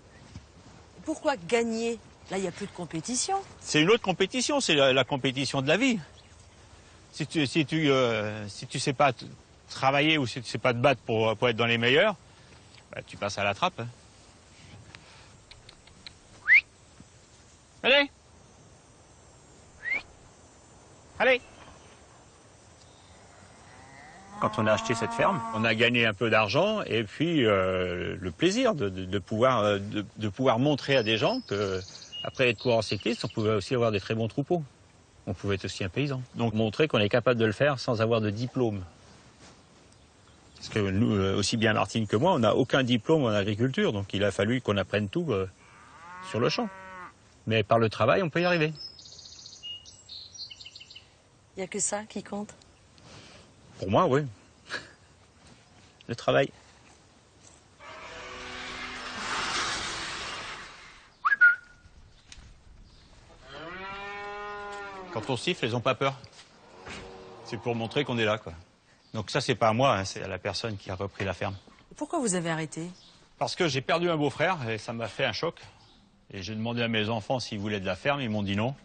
Pourquoi gagner? Là, il n'y a plus de compétition. C'est une autre compétition, c'est la compétition de la vie. Si tu sais pas travailler ou si tu sais pas te battre pour être dans les meilleurs, tu passes à la trappe. Hein. Allez! Allez! Quand on a acheté cette ferme, on a gagné un peu d'argent et puis le plaisir de pouvoir montrer à des gens qu'après être coureur cycliste, on pouvait aussi avoir des très bons troupeaux. On pouvait être aussi un paysan. Donc montrer qu'on est capable de le faire sans avoir de diplôme. Parce que nous, aussi bien Martine que moi, on n'a aucun diplôme en agriculture, donc il a fallu qu'on apprenne tout sur le champ. Mais par le travail, on peut y arriver. Il n'y a que ça qui compte? Pour moi, oui. Le travail. Quand on siffle, elles n'ont pas peur. C'est pour montrer qu'on est là, quoi. Donc ça, c'est pas à moi, hein, c'est à la personne qui a repris la ferme. Pourquoi vous avez arrêté? Parce que j'ai perdu un beau-frère et ça m'a fait un choc. Et j'ai demandé à mes enfants s'ils voulaient de la ferme, ils m'ont dit non.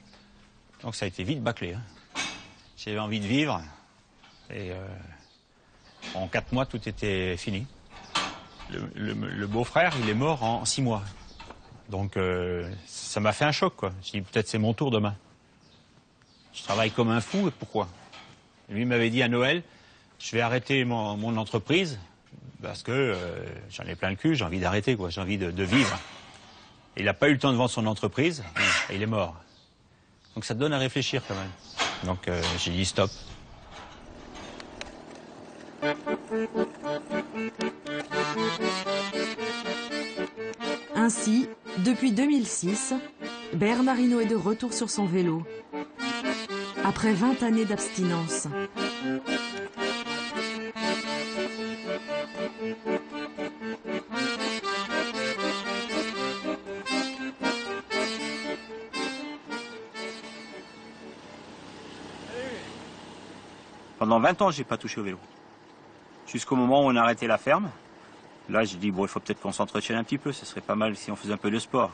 Donc ça a été vite bâclé. Hein. J'avais envie de vivre et en 4 mois, tout était fini. Le beau-frère, il est mort en 6 mois. Donc ça m'a fait un choc, quoi. Je dis peut-être c'est mon tour demain. Je travaille comme un fou, et pourquoi? Lui m'avait dit à Noël, je vais arrêter mon entreprise parce que j'en ai plein le cul, j'ai envie d'arrêter, quoi. J'ai envie de vivre. Et il n'a pas eu le temps de vendre son entreprise, et il est mort. Donc ça te donne à réfléchir quand même. Donc j'ai dit stop. Ainsi, depuis 2006, Bernard Hinault est de retour sur son vélo. Après 20 années d'abstinence. Pendant 20 ans, j'ai pas touché au vélo. Jusqu'au moment où on a arrêté la ferme. Là, j'ai dit, bon, il faut peut-être qu'on s'entretienne un petit peu. Ce serait pas mal si on faisait un peu de sport.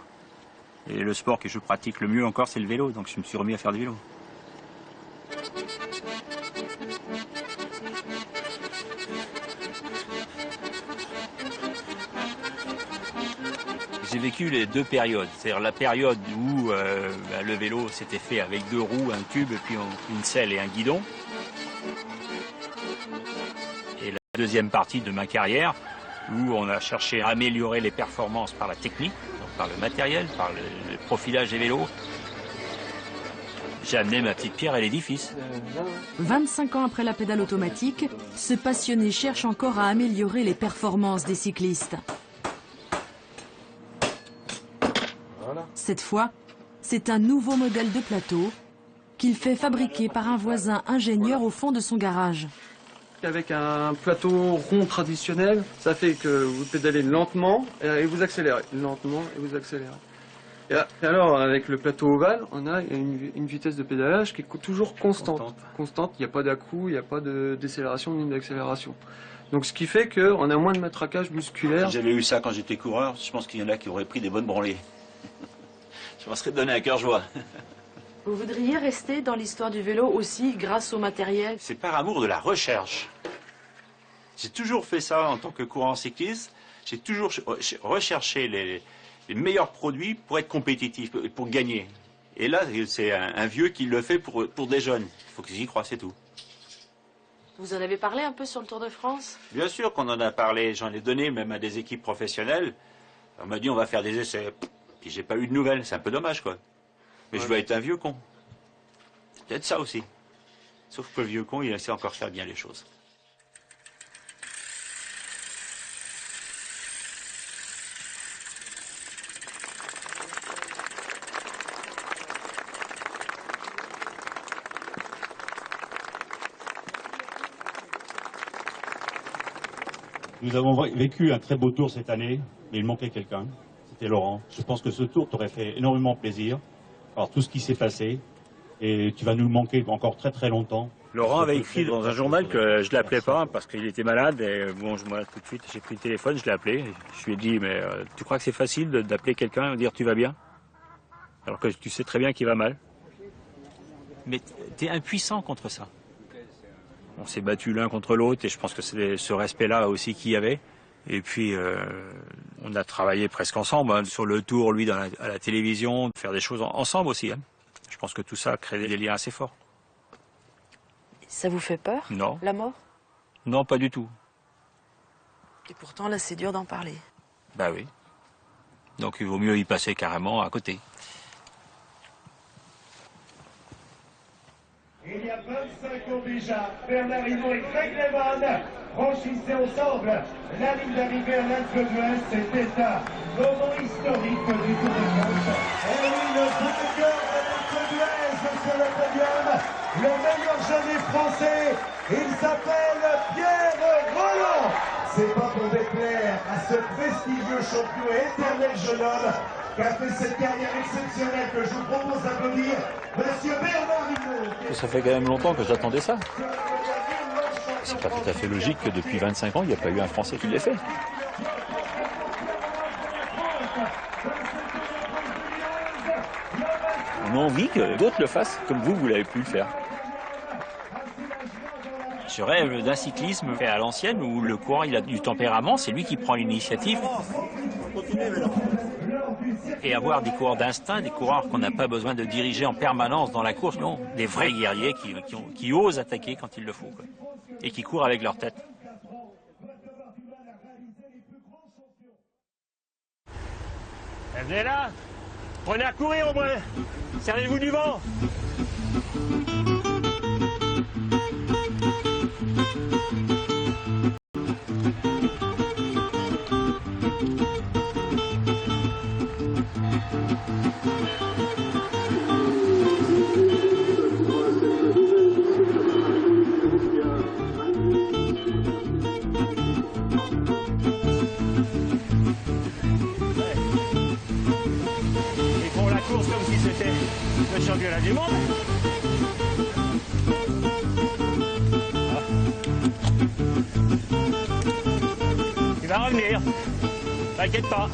Et le sport que je pratique le mieux encore, c'est le vélo. Donc je me suis remis à faire du vélo. J'ai vécu les deux périodes. C'est-à-dire la période où le vélo s'était fait avec 2 roues, un tube, et puis une selle et un guidon. Et la deuxième partie de ma carrière, où on a cherché à améliorer les performances par la technique, donc par le matériel, par le profilage des vélos. J'ai amené ma petite pierre à l'édifice. 25 ans après la pédale automatique, ce passionné cherche encore à améliorer les performances des cyclistes. Cette fois, c'est un nouveau modèle de plateau qu'il fait fabriquer par un voisin ingénieur au fond de son garage. Avec un plateau rond traditionnel, ça fait que vous pédalez lentement et vous accélérez. Lentement et vous accélérez. Et alors, avec le plateau ovale, on a une vitesse de pédalage qui est toujours constante. Constante, il n'y a pas d'à-coup, il n'y a pas de décélération ni d'accélération. Donc ce qui fait qu'on a moins de matraquage musculaire. Si j'avais eu ça quand j'étais coureur, je pense qu'il y en a qui auraient pris des bonnes branlées. Je m'en serais donné un cœur joie. Vous voudriez rester dans l'histoire du vélo aussi grâce au matériel? C'est par amour de la recherche. J'ai toujours fait ça en tant que coureur cycliste. J'ai toujours recherché les meilleurs produits pour être compétitif, pour gagner. Et là, c'est un vieux qui le fait pour des jeunes. Il faut qu'ils y croient, c'est tout. Vous en avez parlé un peu sur le Tour de France? Bien sûr qu'on en a parlé. J'en ai donné même à des équipes professionnelles. On m'a dit on va faire des essais. Puis j'ai pas eu de nouvelles. C'est un peu dommage, quoi. Mais je dois être un vieux con. C'est peut-être ça aussi. Sauf que le vieux con, il sait encore faire bien les choses. Nous avons vécu un très beau tour cette année, mais il manquait quelqu'un. C'était Laurent. Je pense que ce tour t'aurait fait énormément plaisir par tout ce qui s'est passé. Et tu vas nous manquer encore très très longtemps. Laurent avait écrit dans un journal que je ne l'appelais pas parce qu'il était malade. Et bon, moi, tout de suite, j'ai pris le téléphone, je l'ai appelé. Je lui ai dit, mais tu crois que c'est facile d'appeler quelqu'un et de dire tu vas bien? Alors que tu sais très bien qu'il va mal. Mais tu es impuissant contre ça. On s'est battu l'un contre l'autre et je pense que c'est ce respect-là aussi qu'il y avait. Et puis, on a travaillé presque ensemble, hein, sur le tour, lui, à la télévision, faire des choses ensemble aussi. Hein. Je pense que tout ça crée des liens assez forts. Ça vous fait peur? Non. La mort? Non, pas du tout. Et pourtant, là, c'est dur d'en parler. Bah oui. Donc, il vaut mieux y passer carrément à côté. Il y a 25 ans déjà, Bernard Hinault et Greg LeMond franchissaient ensemble la ligne d'arrivée à l'Alpe d'Huez. C'était un moment historique du Tour de France. Et oui, le vainqueur de l'Alpe d'Huez sur le podium, le meilleur jeune français, il s'appelle Pierre Rolland. C'est pas pour déplaire à ce prestigieux champion et éternel jeune homme qui a fait cette carrière exceptionnelle que je vous propose d'applaudir, Monsieur Bernard Hinault. Ça fait quand même longtemps que j'attendais ça. C'est pas tout à fait logique que depuis 25 ans, il n'y a pas eu un Français qui l'ait fait. On a envie que d'autres le fassent, comme vous l'avez pu le faire. Je rêve d'un cyclisme fait à l'ancienne où le coureur il a du tempérament, c'est lui qui prend l'initiative. Et avoir des coureurs d'instinct, des coureurs qu'on n'a pas besoin de diriger en permanence dans la course, non, des vrais guerriers qui osent attaquer quand il le faut, quoi. Et qui courent avec leur tête. Venez là, prenez à courir au moins, servez-vous du vent. Le championnat du monde. revenir. T'inquiète pas.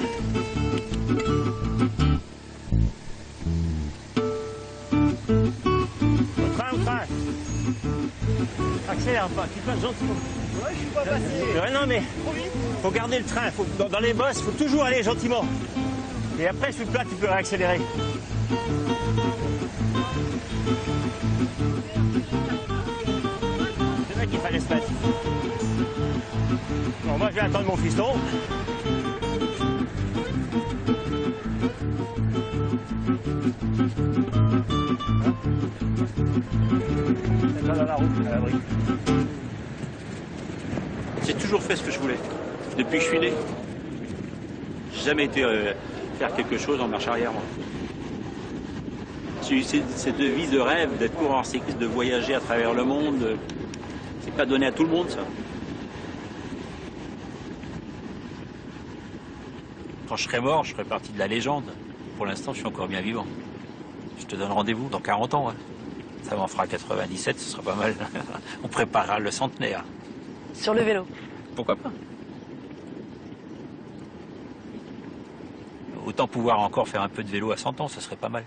Au train. Accélère pas, tu passes gentiment. Ouais, je suis pas passé. Ouais, non, mais faut garder le train. Dans les bosses, il faut toujours aller gentiment. Et après, sur le plat, tu peux réaccélérer. C'est là qu'il fallait se mettre. Bon, moi, je vais attendre mon fiston. C'est dans la route, à l'abri. J'ai toujours fait ce que je voulais, depuis que je suis né. J'ai jamais été faire quelque chose en marche arrière, moi. J'ai eu cette vie de rêve, d'être coureur cycliste, de voyager à travers le monde. C'est pas donné à tout le monde, ça. Quand je serai mort, je ferai partie de la légende. Pour l'instant, je suis encore bien vivant. Je te donne rendez-vous dans 40 ans. Hein. Ça m'en fera 97, ce sera pas mal. On préparera le centenaire. Sur le vélo. Pourquoi pas? Autant pouvoir encore faire un peu de vélo à 100 ans, ça serait pas mal.